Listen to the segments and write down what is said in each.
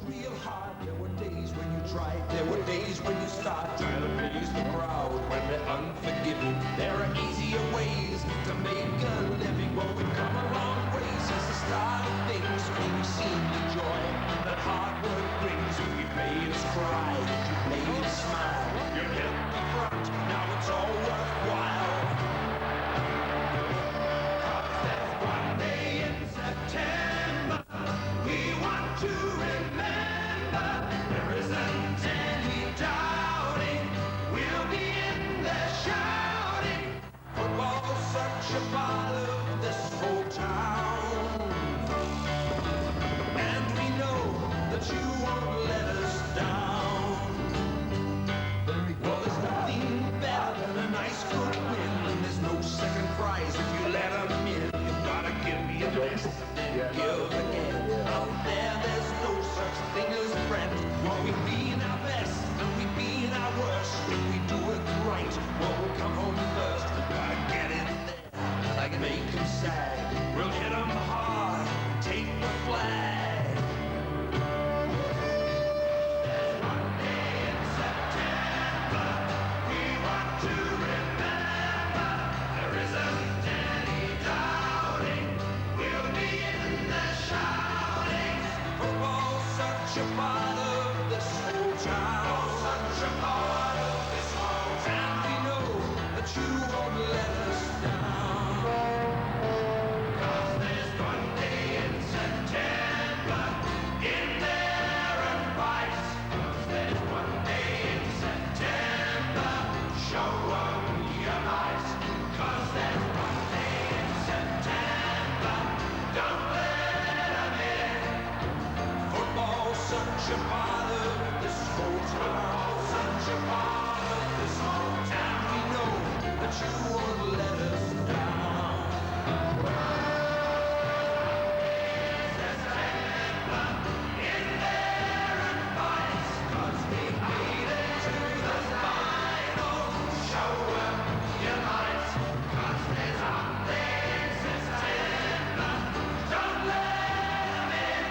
Real hard. There were days when you tried, there were days when you start trying to please the crowd when they're unforgiving. There are easier ways to make a living. Well, we've come a long way since the start of things. We've seen the joy that hard work brings. You've made us cry, you've made us smile. You're in the front, now it's all worthwhile. 'Cause there's one day in September we want to remember. There isn't any doubting we'll be in there shouting. Football's such a part of this whole town, and we know that you won't let us down. Well, there's nothing better than a nice good win, and there's no second prize if you let them in. You've gotta give me your best and then give again. Out there, there's no such thing as friends. Well, we've been our best and we've been our worst. If we do it right, well, we'll come home first. We've gotta get in there, like make them sad. We'll hit them hard, take the flag. There's one day in September we want to remember. There isn't any doubting we'll be in there shouting. Football's such a part of this whole town, such a part of this whole town. And we know that you won't let us down. 'Cause there's one day in September, in there and fight. 'Cause there's one day in September, show 'em your might. 'Cause there's one day in September, don't let 'em in. Football's such a part of this whole town, such a part of this whole town. We know that you won't let us down. September, in there and fight. 'Cause we made it to the final. Show 'em your might. 'Cause there's one day in September, don't let 'em in.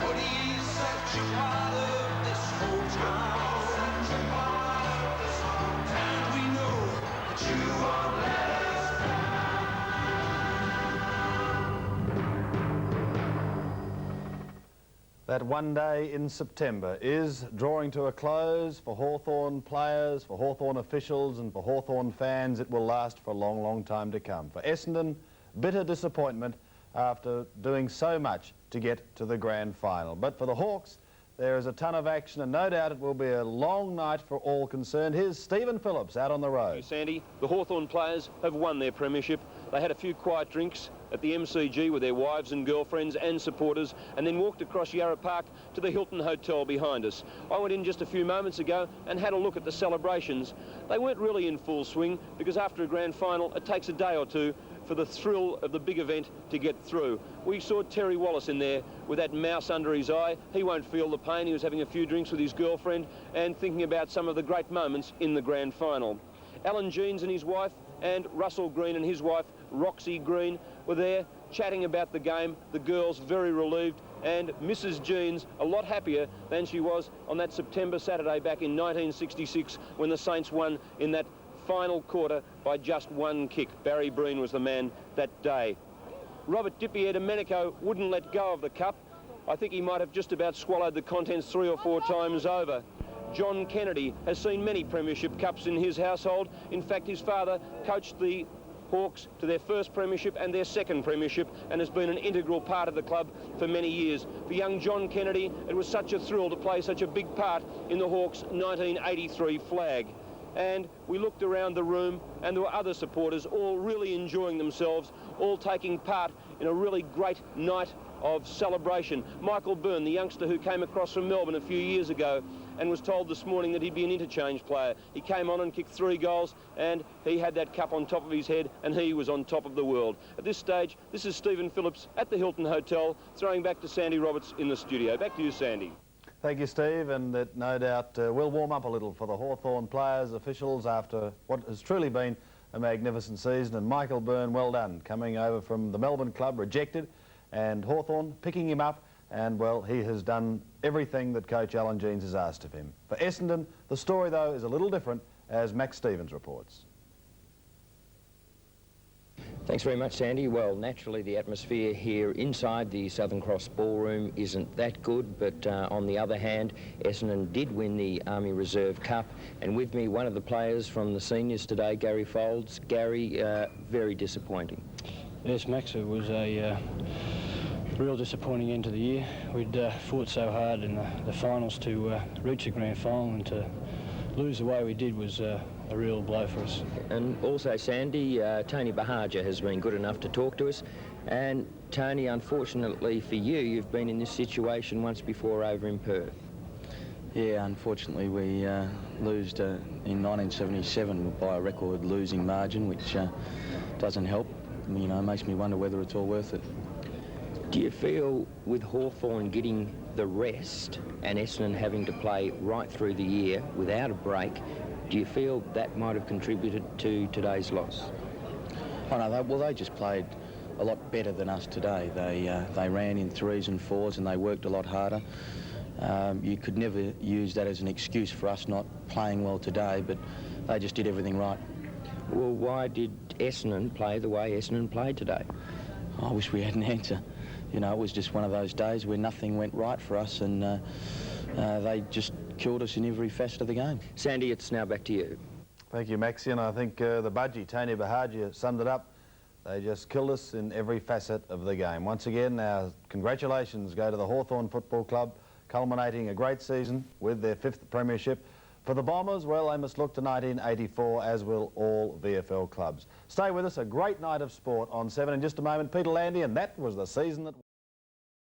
Footy's such a part of this whole town, such a part of this whole town. And we know that you won't let us down. That one day in September is drawing to a close for Hawthorn players, for Hawthorn officials and for Hawthorn fans. It will last for a long, long time to come. For Essendon, bitter disappointment after doing so much to get to the grand final. But for the Hawks, there is a ton of action and no doubt it will be a long night for all concerned. Here's Stephen Phillips out on the road. Sandy, the Hawthorn players have won their premiership. They had a few quiet drinks at the MCG with their wives and girlfriends and supporters, and then walked across Yarra Park to the Hilton Hotel behind us. I went in just a few moments ago and had a look at the celebrations. They weren't really in full swing because after a grand final it takes a day or two for the thrill of the big event to get through. We saw Terry Wallace in there with that mouse under his eye. He won't feel the pain. He was having a few drinks with his girlfriend and thinking about some of the great moments in the grand final. Alan Jeans and his wife and Russell Green and his wife Roxy Green were there chatting about the game. The girls very relieved, and Mrs. Jeans a lot happier than she was on that September Saturday back in 1966 when the Saints won in that final quarter by just one kick. Barry Breen was the man that day. Robert Di Domenico wouldn't let go of the cup. I think he might have just about swallowed the contents 3 or 4 times over. John Kennedy has seen many premiership cups in his household. In fact, his father coached the Hawks to their first premiership and their second premiership and has been an integral part of the club for many years. For young John Kennedy, it was such a thrill to play such a big part in the Hawks' 1983 flag. And we looked around the room and there were other supporters all really enjoying themselves, all taking part in a really great night of celebration. Michael Byrne, the youngster who came across from Melbourne a few years ago and was told this morning that he'd be an interchange player. He came on and kicked 3 goals and he had that cup on top of his head and he was on top of the world. At this stage, this is Stephen Phillips at the Hilton Hotel, throwing back to Sandy Roberts in the studio. Back to you, Sandy. Thank you, Steve, and that no doubt will warm up a little for the Hawthorn players, officials, after what has truly been a magnificent season. And Michael Byrne, well done, coming over from the Melbourne club, rejected, and Hawthorn picking him up and, well, he has done everything that Coach Alan Jeans has asked of him. For Essendon, the story, though, is a little different, as Max Stevens reports. Thanks very much, Sandy. Well, naturally the atmosphere here inside the Southern Cross ballroom isn't that good, but on the other hand, Essendon did win the Army Reserve Cup, and with me one of the players from the seniors today, Gary Folds. Gary, very disappointing. Yes, Max, it was a real disappointing end to the year. We'd fought so hard in the finals to reach the grand final, and to lose the way we did was a real blow for us. And also, Sandy, Tony Bahaja has been good enough to talk to us. And Tony, unfortunately for you, you've been in this situation once before over in Perth. Yeah, unfortunately we lost in 1977 by a record losing margin, which doesn't help. You know, makes me wonder whether it's all worth it. Do you feel with Hawthorn getting the rest and Essendon having to play right through the year without a break, do you feel that might have contributed to today's loss? Oh no, they just played a lot better than us today. They ran in 3s and 4s and they worked a lot harder. You could never use that as an excuse for us not playing well today, but they just did everything right. Well, why did Essendon play the way Essendon played today? I wish we had an answer. You know, it was just one of those days where nothing went right for us, and they just killed us in every facet of the game. Sandy, it's now back to you. Thank you, Maxie, and I think the budgie, Tony Bahaja, summed it up. They just killed us in every facet of the game. Once again, our congratulations go to the Hawthorn Football Club, culminating a great season with their 5th premiership. For the Bombers, well, they must look to 1984, as will all VFL clubs. Stay with us, a great night of sport on 7 in just a moment. Peter Landy, and that was the season that...